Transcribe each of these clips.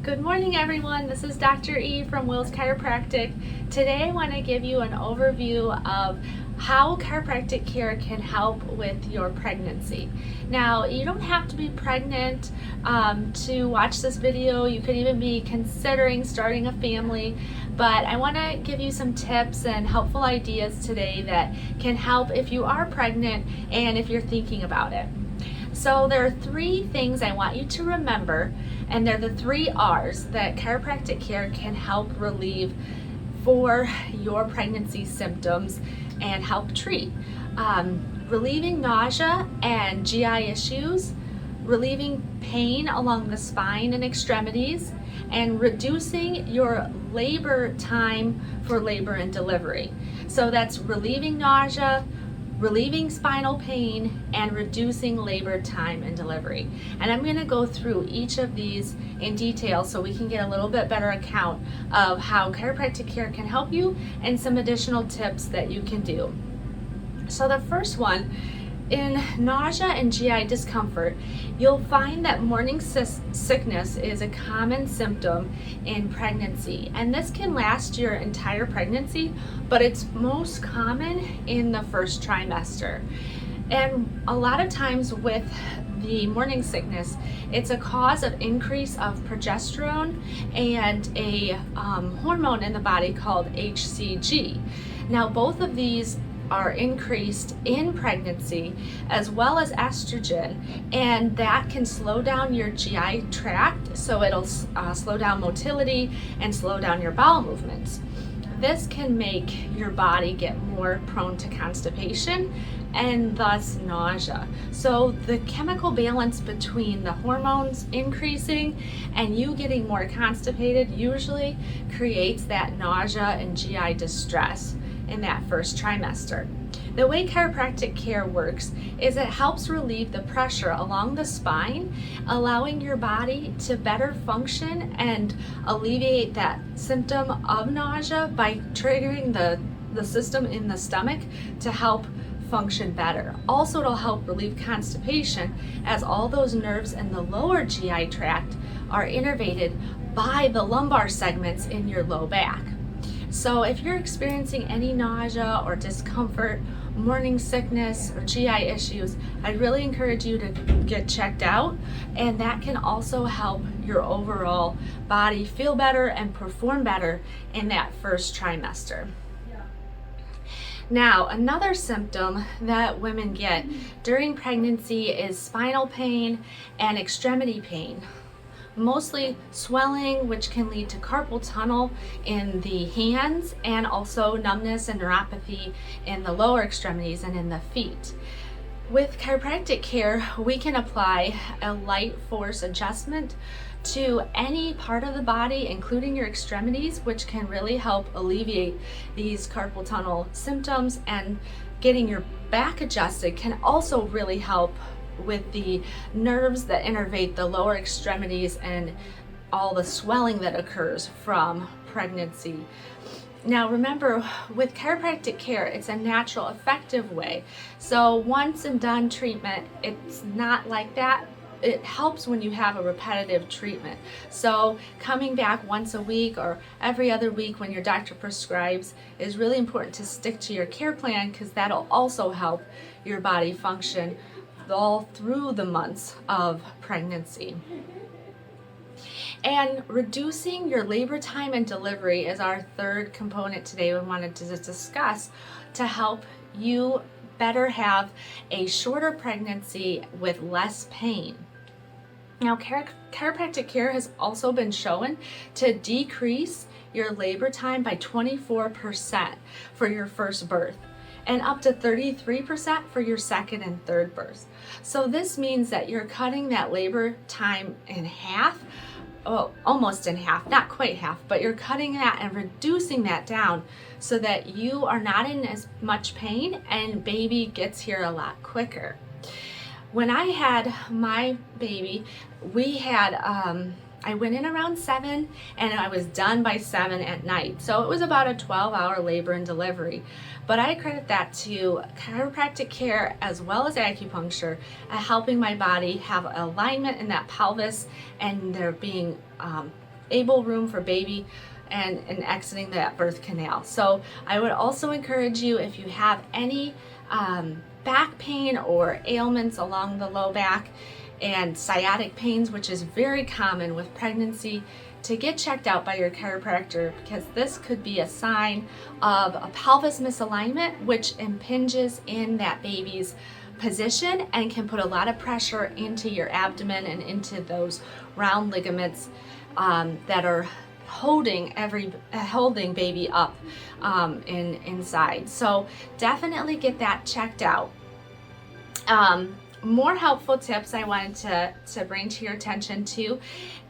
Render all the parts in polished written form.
Good morning, everyone. This is Dr. E from Will's Chiropractic. Today I want to give you an overview of how chiropractic care can help with your pregnancy. Now, you don't have to be pregnant to watch this video. You could even be considering starting a family, but I want to give you some tips and helpful ideas today that can help if you are pregnant and if you're thinking about it. So there are three things I want you to remember, and they're the three R's that chiropractic care can help relieve for your pregnancy symptoms and help treat. Relieving nausea and GI issues, relieving pain along the spine and extremities, and reducing your labor time for labor and delivery. So that's relieving nausea, relieving spinal pain, and reducing labor time and delivery. And I'm going to go through each of these in detail so we can get a little bit better account of how chiropractic care can help you and some additional tips that you can do. So the first one, in nausea and GI discomfort, you'll find that morning sickness is a common symptom in pregnancy, and this can last your entire pregnancy, but it's most common in the first trimester. And a lot of times with the morning sickness, it's a cause of increase of progesterone and a hormone in the body called HCG. Now, both of these are increased in pregnancy, as well as estrogen, and that can slow down your GI tract, so it'll slow down motility and slow down your bowel movements. This can make your body get more prone to constipation and thus nausea. So the chemical balance between the hormones increasing and you getting more constipated usually creates that nausea and GI distress in that first trimester. The way chiropractic care works is it helps relieve the pressure along the spine, allowing your body to better function and alleviate that symptom of nausea by triggering the system in the stomach to help function better. Also, it'll help relieve constipation as all those nerves in the lower GI tract are innervated by the lumbar segments in your low back. So if you're experiencing any nausea or discomfort, morning sickness, or GI issues, I'd really encourage you to get checked out, and that can also help your overall body feel better and perform better in that first trimester. Now, another symptom that women get during pregnancy is spinal pain and extremity pain. Mostly swelling, which can lead to carpal tunnel in the hands, and also numbness and neuropathy in the lower extremities and in the feet. With chiropractic care, we can apply a light force adjustment to any part of the body, including your extremities, which can really help alleviate these carpal tunnel symptoms, and getting your back adjusted can also really help with the nerves that innervate the lower extremities and all the swelling that occurs from pregnancy. Now remember, with chiropractic care, it's a natural, effective way. So once and done treatment, it's not like that. It helps when you have a repetitive treatment. So coming back once a week or every other week when your doctor prescribes is really important to stick to your care plan, because that'll also help your body function all through the months of pregnancy. And reducing your labor time and delivery is our third component today we wanted to discuss to help you better have a shorter pregnancy with less pain. Now, chiropractic care has also been shown to decrease your labor time by 24% for your first birth, and up to 33% for your second and third births. So this means that you're cutting that labor time in half, almost in half, not quite half, but you're cutting that and reducing that down so that you are not in as much pain and baby gets here a lot quicker. When I had my baby, I went in around 7 and I was done by 7 at night. So it was about a 12-hour labor and delivery. But I credit that to chiropractic care as well as acupuncture at helping my body have alignment in that pelvis, and there being able room for baby and exiting that birth canal. So I would also encourage you, if you have any back pain or ailments along the low back and sciatic pains, which is very common with pregnancy, to get checked out by your chiropractor, because this could be a sign of a pelvis misalignment, which impinges in that baby's position and can put a lot of pressure into your abdomen and into those round ligaments that are holding baby up inside. So definitely get that checked out. More helpful tips I wanted to bring to your attention too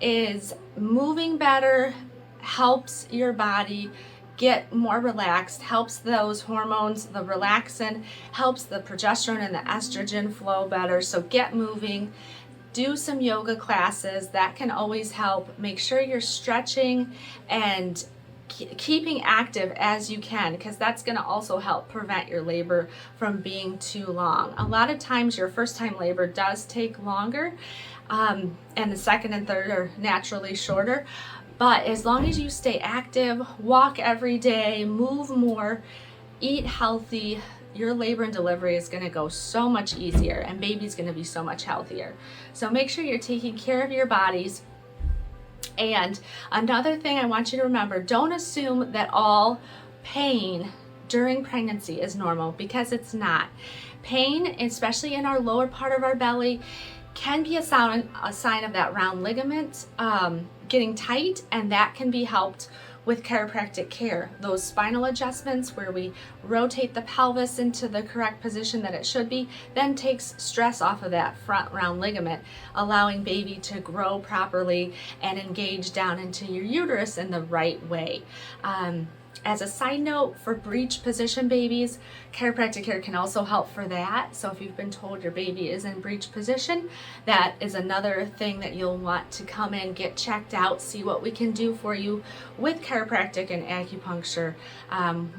is moving better helps your body get more relaxed, helps those hormones, the relaxin, helps the progesterone and the estrogen flow better. So get moving, do some yoga classes, that can always help. Make sure you're stretching and keeping active as you can, because that's going to also help prevent your labor from being too long. A lot of times your first time labor does take longer, and the second and third are naturally shorter. But as long as you stay active, walk every day, move more, eat healthy, your labor and delivery is going to go so much easier, and baby's going to be so much healthier. So make sure you're taking care of your bodies. And another thing I want you to remember, don't assume that all pain during pregnancy is normal, because it's not. Pain, especially in our lower part of our belly, can be a sign of that round ligament getting tight, and that can be helped with chiropractic care. Those spinal adjustments where we rotate the pelvis into the correct position that it should be, then takes stress off of that front round ligament, allowing baby to grow properly and engage down into your uterus in the right way. As a side note, for breech position babies, chiropractic care can also help for that. So if you've been told your baby is in breech position, that is another thing that you'll want to come in, get checked out, see what we can do for you with chiropractic and acupuncture.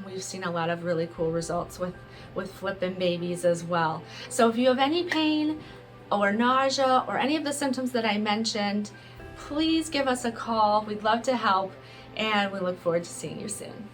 We've seen a lot of really cool results with flipping babies as well. So if you have any pain or nausea or any of the symptoms that I mentioned, please give us a call. We'd love to help, and we look forward to seeing you soon.